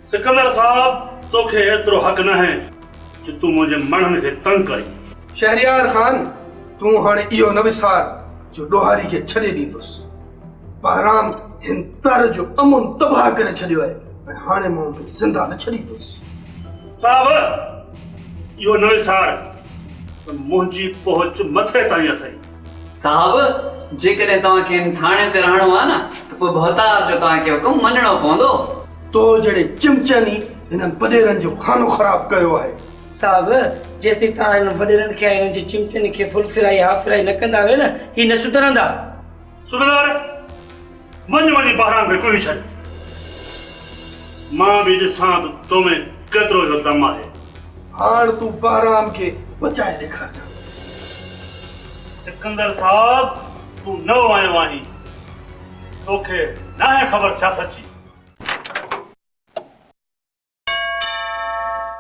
सिकंदर साहब तोखे एतिरो हक़ न है कि तू मुझे मणनि खे तंग करी। शहरियार खान, तू हाणे इहो न विसार जो ॾोहारी खे छॾे ॾींदुसि। बहराम हिन तर जो अमुन तबाह करे छॾियो आहे ऐं हाणे मां उनखे ज़िंदा न छॾींदुसि। साहब इहो न विसार त मुंहिंजी पहुच मथे ताईं अथई। साहब जेकॾहिं तव्हांखे थाणे ते रहणो आहे न त पोइ बहतार जो तव्हांखे हुकुम मञणो पवंदो। तो जहिड़े चिमचनि ई हिननि वॾेरनि जो खानो ख़राब कयो आहे। साहब जेसीं तव्हां हिन वॾेरनि खे हिननि जे चिमचनि खे फुल फ्राई हाफ फ्राई न कंदा आहियो न, ही न सुधरंदा। सूबेदार वञी बहराम खे कुई छॾ। मां बि ॾिसां त तो में केतिरो जो दम आहे। हाणे तूं बहराम खे बचाए ॾेखार। सिकंदर साहब तू नओं आयो आहीं, तोखे न आहे ख़बर सियासत जी।